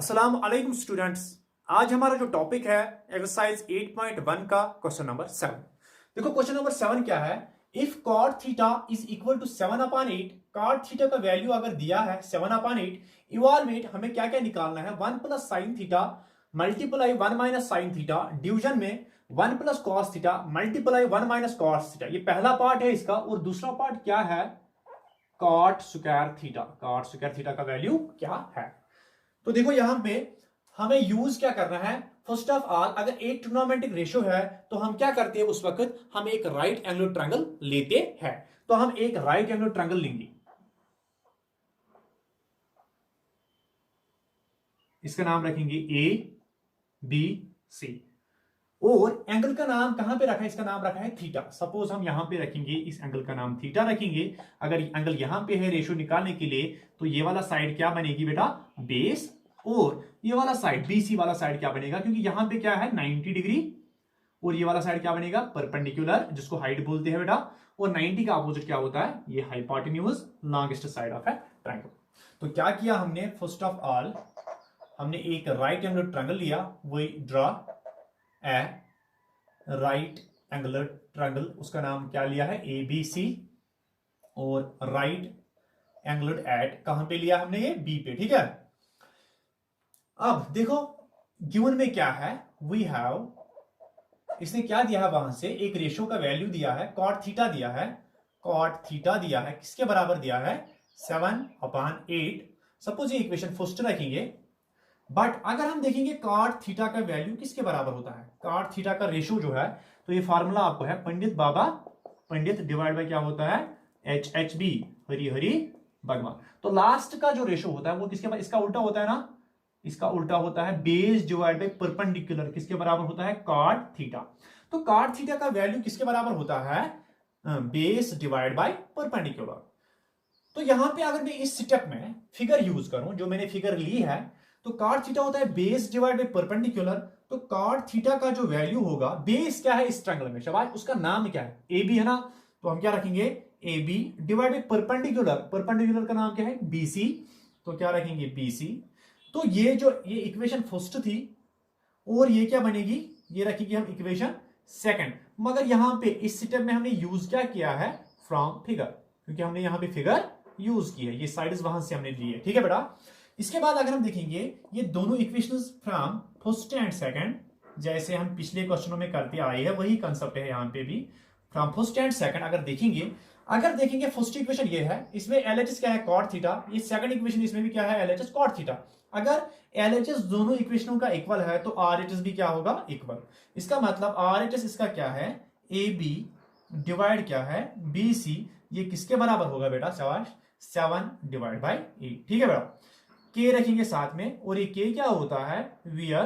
अस्सलाम वालेकुम स्टूडेंट्स। आज हमारा जो टॉपिक है एक्सरसाइज 8.1 का क्वेश्चन नंबर 7। देखो क्वेश्चन नंबर 7 क्या है। If cot theta is equal to 7/8, cot theta का वैल्यू अगर दिया है 7/8, इवालुएट हमें क्या क्या निकालना है। 1 plus sine theta multiply 1 minus sine theta division में 1 plus cos theta multiply 1 minus cos theta. ये पहला पार्ट है इसका। और दूसरा पार्ट क्या है, cot square theta. Cot square theta का वैल्यू क्या है। तो देखो यहां पे हमें यूज क्या करना है। फर्स्ट ऑफ ऑल अगर एक ट्रिग्नोमेट्रिक रेशियो है तो हम क्या करते हैं, उस वक्त हम एक राइट एंगुलर ट्रायंगल लेते हैं। तो हम एक राइट एंगुलर ट्रायंगल लेंगे। इसका नाम रखेंगे ए बी सी। और एंगल का नाम कहां पे रखा है, इसका नाम रखा है थीटा। सपोज हम यहां पे रखेंगे, इस एंगल का नाम थीटा रखेंगे। अगर एंगल यहां पे है रेशियो निकालने के लिए, तो ये वाला साइड क्या बनेगी बेटा, बेस। और ये वाला साइड बीसी वाला साइड क्या बनेगा, क्योंकि यहां पे क्या है 90 डिग्री। और ये वाला साइड क्या बनेगा, परपेंडिकुलर, जिसको हाइट बोलते हैं बेटा। और 90 का अपोजिट क्या होता है, ये hypotenuse, longest side of A triangle. तो क्या किया हमने, फर्स्ट ऑफ ऑल हमने एक राइट एंगुलर ट्रायंगल लिया, वही draw a right angular triangle. उसका नाम क्या लिया है, ए बी सी। और राइट एंगुलर एट कहां पे लिया हमने, ये बी पे, ठीक है। अब देखो गिवन में क्या है, वी हैव, इसने क्या दिया है, वहां से एक रेशियो का वैल्यू दिया है, कॉट थीटा दिया है। कॉट थीटा दिया है, किसके बराबर दिया है, 7/8। सपोज ये इक्वेशन फर्स्ट रखेंगे। बट अगर हम देखेंगे कॉट थीटा का वैल्यू किसके बराबर होता है, कॉट थीटा का रेशियो जो है, तो ये फार्मूला आपको है पंडित बाबा पंडित डिवाइड बाय क्या होता है, H H B, Hari Hari भगवान। तो लास्ट का जो रेशियो होता है वो किसके बराबर, इसका उल्टा होता है ना, इसका उल्टा होता है बेस डिवाइड बाय परपेंडिकुलर, किसके बराबर होता है, कॉट थीटा। तो कॉट थीटा का वैल्यू किसके बराबर होता है, बेस डिवाइड बाय परपेंडिकुलर। तो यहां पे अगर मैं इस स्टेप में फिगर यूज करूं, जो मैंने फिगर ली है, तो कॉट थीटा होता है बेस डिवाइड बाय परपेंडिकुलर। तो कॉट थीटा का जो वैल्यू होगा, बेस क्या है इस ट्रायंगल में, शाबाश, उसका नाम क्या है, ए बी है ना। तो हम क्या रखेंगे, A B divide by perpendicular, perpendicular का नाम क्या है, बी सी। तो क्या रखेंगे, बी सी। तो ये इक्वेशन फर्स्ट थी, और ये क्या बनेगी, ये रखेंगे हम इक्वेशन सेकंड। मगर यहां पे इस स्टेप में हमने यूज क्या किया है, फ्रॉम फिगर, क्योंकि हमने यहां पे फिगर यूज की है, ये साइड्स वहां से हमने ली है, ठीक है बेटा। इसके बाद अगर हम देखेंगे ये दोनों equations from first and second, जैसे हम पिछले क्वेश्चनों में करते आए हैं, वही कंसेप्ट है यहां पे भी, फ्रॉम फर्स्ट एंड सेकंड। अगर देखेंगे फर्स्ट इक्वेशन ये है, इसमें एलएचएस क्या है, कॉट थीटा। ये सेकंड इक्वेशन, इसमें भी क्या है, एलएचएस कॉट थीटा। अगर एलएचएस दोनों इक्वेशनों का इक्वल है, तो आरएचएस भी क्या होगा, इक्वल। इसका मतलब आरएचएस इसका क्या है, ए बी डिवाइड क्या है, बी सी। ये किसके बराबर होगा बेटा, 7/8, ठीक है बेटा। के रखेंगे साथ में, और ये के क्या होता है, वियर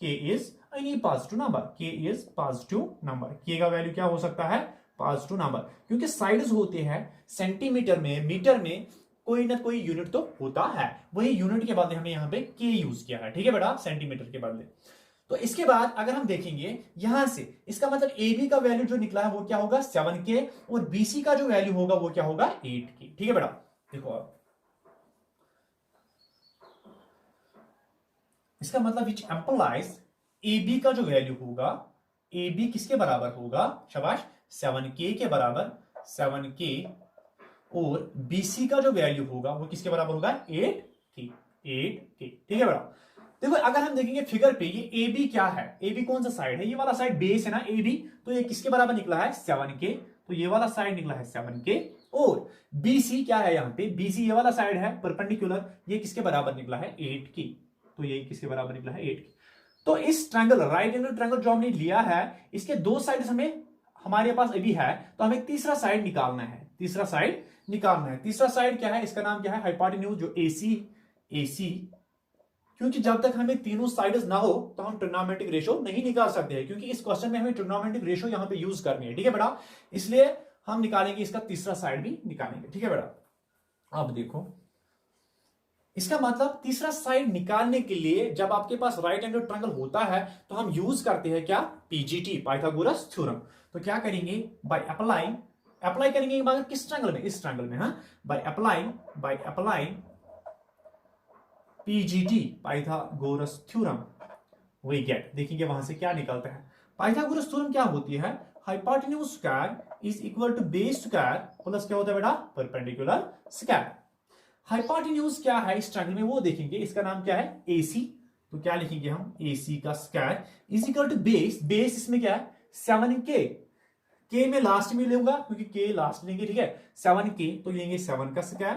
के इज एनी पॉजिटिव नंबर, के इज पॉजिटिव नंबर। के का वैल्यू क्या हो सकता है, पॉजिटिव नंबर, क्योंकि साइड्स होते हैं सेंटीमीटर में, मीटर में, कोई ना कोई यूनिट तो होता है। वही यूनिट के बदले हमने यहां पे के यूज किया है, ठीक है बेटा, सेंटीमीटर के बदले। तो इसके बाद अगर हम देखेंगे यहां से, इसका मतलब ए बी का वैल्यू जो निकला है वो क्या होगा, 7K। और बीसी का जो वैल्यू होगा वो क्या होगा, 8K, ठीक है बेटा। देखो अब इसका मतलब विच एम्पलाइज ए बी का जो वैल्यू होगा, ए बी किसके बराबर होगा, शाबाश, 7K के बराबर, 7K। और बीसी का जो वैल्यू होगा वो किसके बराबर होगा, 8K, 8K, ठीक है बेटा। देखो अगर हम देखेंगे फिगर पे, ये ए बी क्या है, ए बी कौन सा साइड है, ये वाला साइड बेस है ना, ए बी। तो ये किसके बराबर निकला है, 7K। तो ये वाला साइड निकला है 7K। और बीसी क्या है, यहां पे बीसी ये वाला साइड है परपेंडिकुलर, ये किसके बराबर निकला है, 8K। तो ये किसके बराबर निकला है, 8K। तो इस ट्रायंगल, राइट एंगल ट्रायंगल जो हमने लिया है, इसके दो साइड हमें हमारे पास अभी है, तो हमें तीसरा साइड निकालना है, तीसरा साइड निकालना है। तीसरा साइड क्या है, इसका नाम क्या है, हाइपोटेन्यूज, जो एसी, एसी। क्योंकि जब तक हमें तीनों साइड्स ना हो तो हम ट्रिग्नोमेट्रिक रेशियो नहीं निकाल सकते हैं, क्योंकि इस क्वेश्चन में हमें ट्रिग्नोमेट्रिक रेशियो यहां पे यूज करनी है, ठीक है बेटा। इसलिए हम निकालेंगे, इसका तीसरा साइड भी निकालेंगे, ठीक है बेटा। अब देखो इसका मतलब तीसरा साइड निकालने के लिए जब आपके पास राइट एंगल ट्रायंगल होता है, तो हम यूज करते हैं क्या, पीजीटी, पाइथागोरस थ्योरम। तो क्या करेंगे, बाय अप्लाइंग, अप्लाई करेंगे मगर किस ट्रायंगल में, इस ट्रायंगल में, हाँ, by applying PGT Pythagoras theorem we get. देखेंगे वहां से क्या निकलता है। पाइथागोरस थ्योरम क्या होती है, hypotenuse square is equal to base square plus क्या होता है बेटा, परपेंडिकुलर स्क्वायर। हाइपोटेन्यूज क्या है इस ट्रायंगल में वो देखेंगे, इसका नाम क्या है AC। तो क्या लिखेंगे हम, AC का square is equal to base, base इसमें क्या है 7K, K में लास्ट में लूंगा क्योंकि K लास्ट लेंगे, ठीक है 7K तो लेंगे 7 का स्क्वायर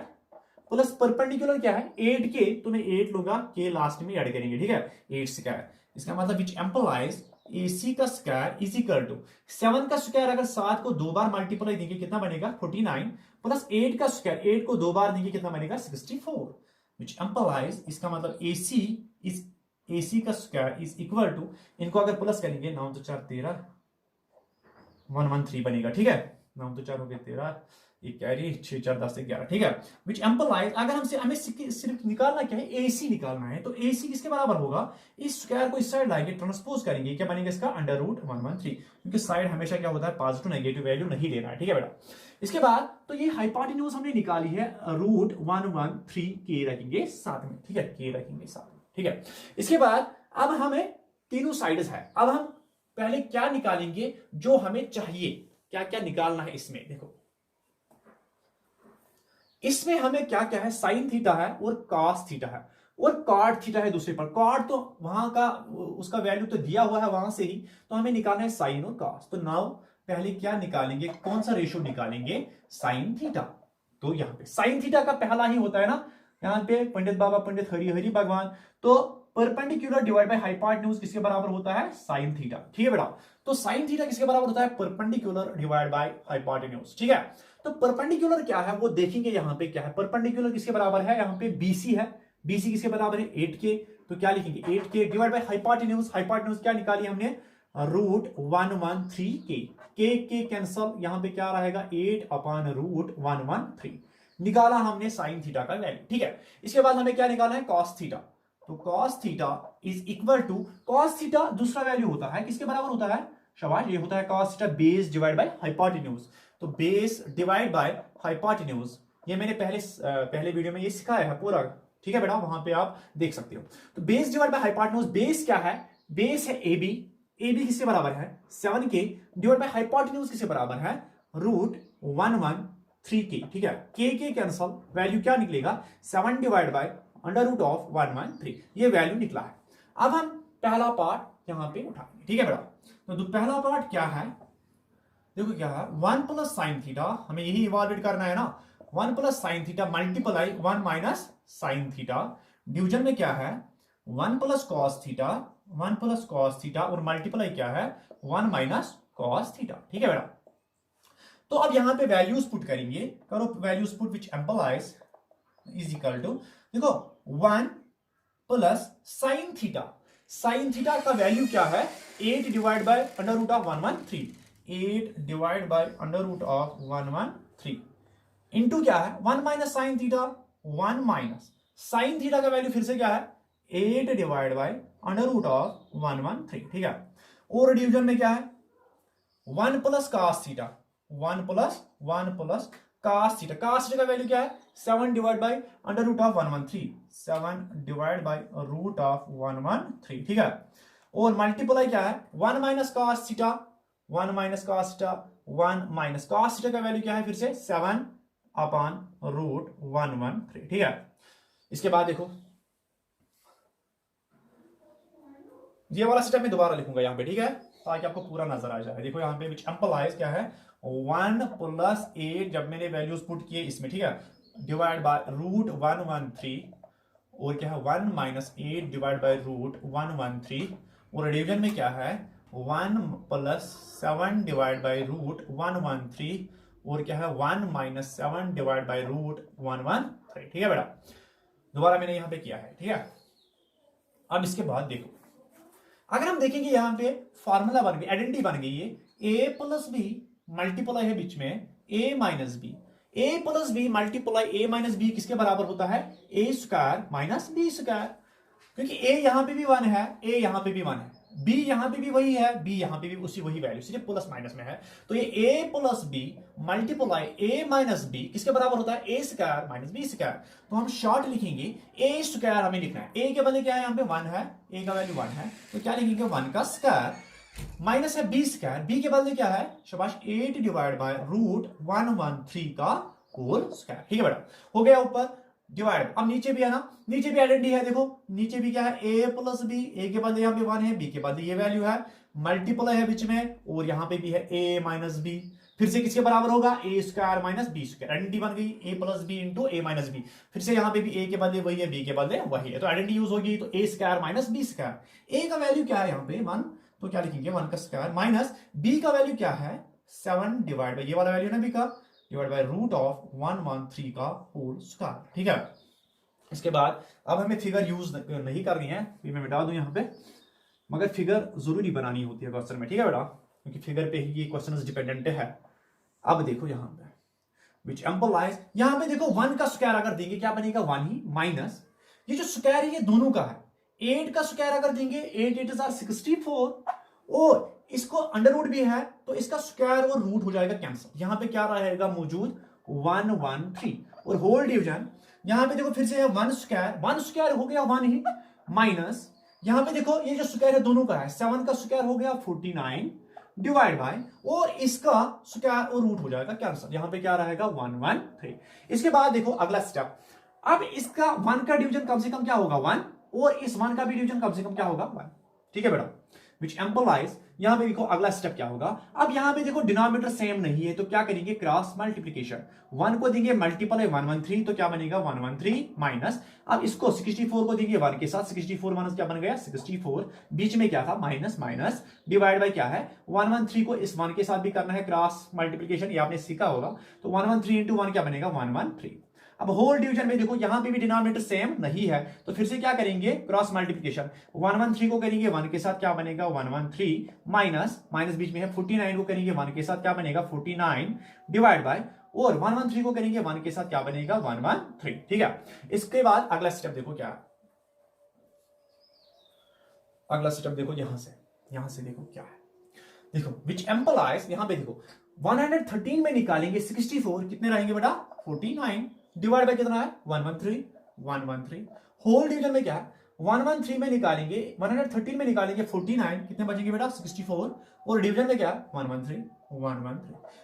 प्लस परपेंडिकुलर क्या है 8K, तो मैं 8 लूंगा, K लास्ट में ऐड करेंगे, ठीक है 8 स्क्वायर। इसका मतलब विच एम्प्लाइज AC का स्क्वायर इज इक्वल टू 7 का स्क्वायर अगर 7 को 2 बार मल्टीप्लाई देंगे कितना बनेगा 49 प्लस 8 का स्क्वायर 8 को 2 बार देंगे कितना बनेगा 64, विच एम्प्लाइज इसका मतलब AC का स्क्वायर इज इक्वल टू, इनको अगर प्लस करेंगे 9 तो 4 13 113 बनेगा, ठीक है 9 तो 4 हो गए 13 एक कैरी 6 4 10 11, ठीक है विच एम्प्लाइज अगर हमसे हमें सिर्फ निकालना क्या है AC निकालना है, तो AC किसके बराबर होगा, इस स्क्वायर को इस साइड लाएंगे ट्रांसपोज करेंगे, क्या बनेगा इसका अंडर रूट 113, क्योंकि साइड हमेशा क्या होता है पॉजिटिव नेगेटिव वैल्यू नहीं लेना है, ठीक है बेटा। इसके बाद तो ये हाइपोटेन्यूज हमने निकाली है रूट 113K रखेंगे साथ में, ठीक है K रखेंगे साथ में, ठीक है। इसके बाद अब हमें तीनों साइड्स है, अब हम पहले क्या निकालेंगे जो हमें चाहिए, क्या क्या निकालना है इसमें देखो, इसमें हमें क्या क्या है साइन थीटा है और कॉस थीटा है और कॉट थीटा है दूसरे पर, कॉट तो वहां का उसका वैल्यू तो दिया हुआ है वहां से ही, तो हमें निकालना है साइन और कॉस। तो नाउ पहले क्या निकालेंगे, कौन सा रेशियो निकालेंगे, साइन थीटा। तो यहाँ पे साइन थीटा का पहला ही होता है ना, यहाँ पे पंडित बाबा पंडित हरि हरि भगवान, तो परपेंडिकुलर डिवाइड बाय हाइपोटेन्यूज किसके बराबर होता है साइन थीटा, ठीक है बेटा। तो साइन थीटा किसके बराबर होता है, परपेंडिकुलर डिवाइड बाय हाइपोटेन्यूज, ठीक है। तो परपेंडिकुलर क्या है वो देखेंगे, यहाँ पे क्या है परपेंडिकुलर किसके बराबर है, यहाँ पे BC है, BC किसके बराबर है 8K, तो क्या लिखेंगे 8K divide by hypotenuse, hypotenuse क्या निकाली हमने रूट 113K, K कैंसल, यहाँ पे क्या रहेगा 8 अपॉन रूट 113, निकाला हमने साइन थीटा का वैल्यू, ठीक है। इसके बाद हमें क्या निकालना है कॉस थीटा, तो cos theta is equal to, cos theta दूसरा वैल्यू होता है किसके बराबर होता है, शाबाश ये होता है cos theta base divide by hypotenuse, तो बेस डिवाइड बाय हाइपोटेन्यूज ये मैंने पहले वीडियो में ये सिखाया है पूरा, ठीक है बेटा वहां पे आप देख सकते हो। तो base divide by hypotenuse, base क्या है, बेस है AB, AB किसके बराबर है 7K डिवाइड बाय हाइपोटेन्यूज किसके बराबर है रूट 113K, ठीक है K कैंसल, वैल्यू क्या निकलेगा 7 divide by under root of 113, ये वैल्यू निकला है। अब हम पहला पार्ट यहां पे उठाएंगे, ठीक है बेटा। तो पहला पार्ट क्या है, देखो क्या है 1 प्लस साइन थीटा, हमें यही इवाल्युएट करना है ना, 1 plus sine theta multiply 1 minus sine theta, division में क्या है 1 plus cos theta, 1 plus cos theta और मल्टीप्लाई क्या है 1 माइनस कॉस थीटा, ठीक है बेटा। तो अब यहां पे वैल्यूज पुट करेंगे, करो values put which implies is equal to, देखो 1 plus sine theta, sine theta का वैल्यू क्या है 8 divide by under root of 113, 8 divide by under root of 113 into क्या है 1 minus sine theta, 1 minus sine theta का value फिर से क्या है 8 divide by under root of 113, ठीक है। और डिवीजन में क्या है 1 plus cos theta, 1 plus cos theta, cos theta का वैल्यू क्या है 7 divide by under root of 113, 7 divide by root of 113, ठीक है। और मल्टीप्लाई क्या है 1 minus cos theta, 1 minus cos theta, 1 minus cos theta का वैल्यू क्या है फिर से 7 अपॉन रूट 113, ठीक है। इसके बाद देखो ये वाला स्टेप मैं दोबारा लिखूंगा यहाँ पे, ठीक है ताकि आपको पूरा नजर आ जाए। देखो यहाँ पे विच एम्प्लाइज क्या है 1 प्लस 8 जब मैंने वैल्यूज पुट किए इसमें, ठीक है डिवाइड बाय रूट 113 और क्या है 1 माइनस 8 डिवाइड बाय रूट 113 और डिवीजन में क्या है 1 प्लस 7 डिवाइड बाय रूट 113 और क्या है 1 माइनस 7 डिवाइड बाय रूट 113, ठीक है बेटा। दोबारा मैंने यहां पे किया है, ठीक है। अब इसके बाद देखो अगर हम देखेंगे यहां पे फॉर्मूला बन गई, आइडेंटिटी बन गई है a प्लस बी मल्टीप्लाई है बीच में a minus B, a plus B multiply a minus B किसके बराबर होता है a square minus B square, क्योंकि a यहां पे भी 1 है a यहां पे भी 1 है, बी यहां पे भी वही है, बी यहां पे भी उसी वही वैल्यू, सिर्फ प्लस माइनस में है। तो ये a plus B multiply a minus B किसके बराबर होता है, a square minus B square. तो हम शॉर्ट लिखेंगे a स्क्वायर, हमें लिखना है a के बदले क्या है यहाँ पे 1 है, a का वैल्यू 1 है, तो क्या लिखेंगे 1 का स्क्वायर माइनस है बी स्क्वायर, बी के बदले क्या है शाबाश 8 डिवाइड बाय रूट 113 का होल स्क्वायर। ठीक है बेटा, हो गया ऊपर डिवाइड। अब नीचे भी है ना, नीचे भी आइडेंटिटी है, देखो नीचे भी क्या है a प्लस बी, ए के बदले यहाँ पे 1 है, बी के बदले ये वैल्यू है, मल्टीप्लाई है बीच में, और यहाँ पे भी है a माइनस बी, फिर से किसके बराबर होगा a square minus B square, identity बन गई a plus B into a minus B, फिर से यहाँ पे भी a के बदले वही है, b के बदले वही है, तो आइडेंटिटी यूज होगी, तो a square minus B square, a का वैल्यू क्या है यहाँ पे 1, तो क्या लिखेंगे 1 का स्क्वायर माइनस b का वैल्यू क्या है 7 डिवाइड बाई ये वाला वैल्यू ना b का, डिवाइड बाय रूट ऑफ 113 का होल स्क्वायर। ठीक है, इसके बाद अब हमें फिगर यूज नहीं करनी है, ये मैं मिटा दूं यहां पे, मगर फिगर जरूरी बनानी होती है क्वेश्चन में। ठीक है बेटा, क्योंकि फिगर पे ही ये क्वेश्चन डिपेंडेंट है। अब देखो यहां पे विच एम्पलाइज, यहां पे देखो 1 का स्क्वायर अगर देंगे क्या बनेगा 1 ही, माइनस ये जो स्क्वायर है ये दोनों का है, 8 का स्क्वायर अगर देंगे 8 8 आर 64, और इसको अंडर रूट भी है तो इसका स्क्वायर और रूट हो जाएगा कैंसिल, यहां पे क्या रहेगा मौजूद 113, और होल डिवीजन यहां पे देखो फिर से 1 स्क्वायर हो गया 1 ही, माइनस यहां पे देखो ये जो स्क्वायर है दोनों का है, 7 का स्क्वायर हो गया 49 डिवाइड बाय, और इसका स्क्वायर और रूट हो जाएगा कैंसिल, यहां पे क्या रहेगा 113। इसके बाद देखो अगला स्टेप, अब इसका 1 का डिवीजन कम से कम क्या होगा 1, और इस 1 का भी डिवीजन कम से कम क्या होगा 1। ठीक है बेटा, विच एम्पलाइज, यहां पे देखो अगला स्टेप क्या होगा, अब यहां पे देखो डिनोमिनेटर सेम नहीं है तो क्या करेंगे क्रॉस मल्टीप्लिकेशन, 1 को देंगे मल्टीपल है 113 तो क्या बनेगा 113 माइनस, अब इसको 64 को देंगे 1 के साथ, 64 माइनस क्या बन गया 64, बीच में क्या था माइनस माइनस, डिवाइड बाय क्या है 113 को इस 1 के साथ भी करना है क्रॉस मल्टीप्लिकेशन, ये आपने सीखा होगा, तो 113 इंटू 1 क्या बनेगा 113। अब होल डिवीजन में देखो यहां पे भी डिनोमिनेटर सेम नहीं है तो फिर से क्या करेंगे क्रॉस मल्टीप्लिकेशन, 113 को करेंगे 1 के साथ क्या बनेगा 113 माइनस माइनस बीच में है 49 को करेंगे 1 के साथ क्या बनेगा 49 डिवाइड बाय, और 113 को करेंगे 1 के साथ क्या बनेगा 113। ठीक है, इसके बाद अगला स्टेप देखो क्या है, अगला स्टेप देखो यहां से देखो क्या है, देखो विच एम्पलाइज, यहां पे देखो 113 में निकालेंगे 64 कितने रहेंगे बेटा 49 डिवाइड बाय कितना है 113 होल डिवीजन में क्या है 113 में निकालेंगे 113 में निकालेंगे 49 कितने बचेंगे बेटा 64, और डिवीजन में क्या है 113।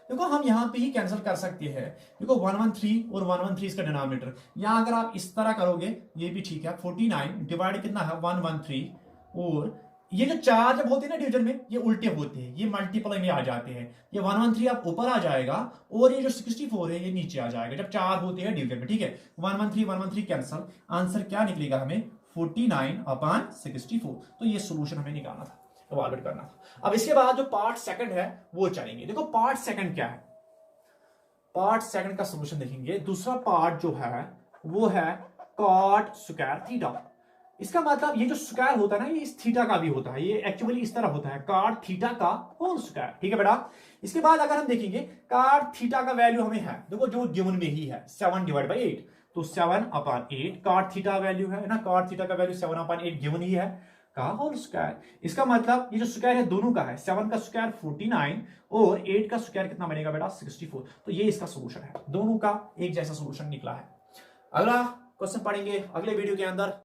देखो हम यहां पे ही कैंसिल कर सकते हैं, देखो 113 और 113 इसका डिनोमिनेटर, यहां अगर आप इस तरह करोगे ये भी ठीक है, 49 डिवाइड कितना है 113, और ये जो 4 जब होते हैं ना डिवीजन में ये उल्टे होते हैं, ये मल्टीप्लाई में आ जाते हैं, ये 113 आप ऊपर आ जाएगा और ये जो 64 है ये नीचे आ जाएगा जब 4 होते हैं डिवीजन में। ठीक है, 113 कैंसल, आंसर क्या निकलेगा हमें 49/64, तो ये सोल्यूशन हमें निकालना था, इवैल्यूएट करना था। अब इसके बाद जो पार्ट सेकंड है वो चलेंगे, देखो पार्ट सेकंड क्या है, पार्ट सेकंड का सोल्यूशन देखेंगे, दूसरा पार्ट जो है वो है कॉट स्क्वायर थीटा, इसका मतलब ये जो स्क्वायर होता है ना ये इस थीटा का भी होता है, ये एक्चुअली इस तरह होता है कॉट थीटा का होल स्क्वायर। ठीक है बेटा, इसके बाद अगर हम देखेंगे कॉट थीटा का वैल्यू हमें है, देखो जो गिवन में ही है 7 डिवाइड बाई 8, तो 7/8 कॉट थीटा वैल्यू है ना, कॉट थीटा का वैल्यू 7/8 गिवन ही है का होल स्क्वायर। इसका मतलब ये जो स्क्वायर है दोनों का है, 7 का स्क्वायर 49 और 8 का स्क्वायर कितना बनेगा बेटा 64, तो ये इसका सोल्यूशन है, दोनों का एक जैसा सोल्यूशन निकला है। अगला क्वेश्चन पढ़ेंगे अगले वीडियो के अंदर।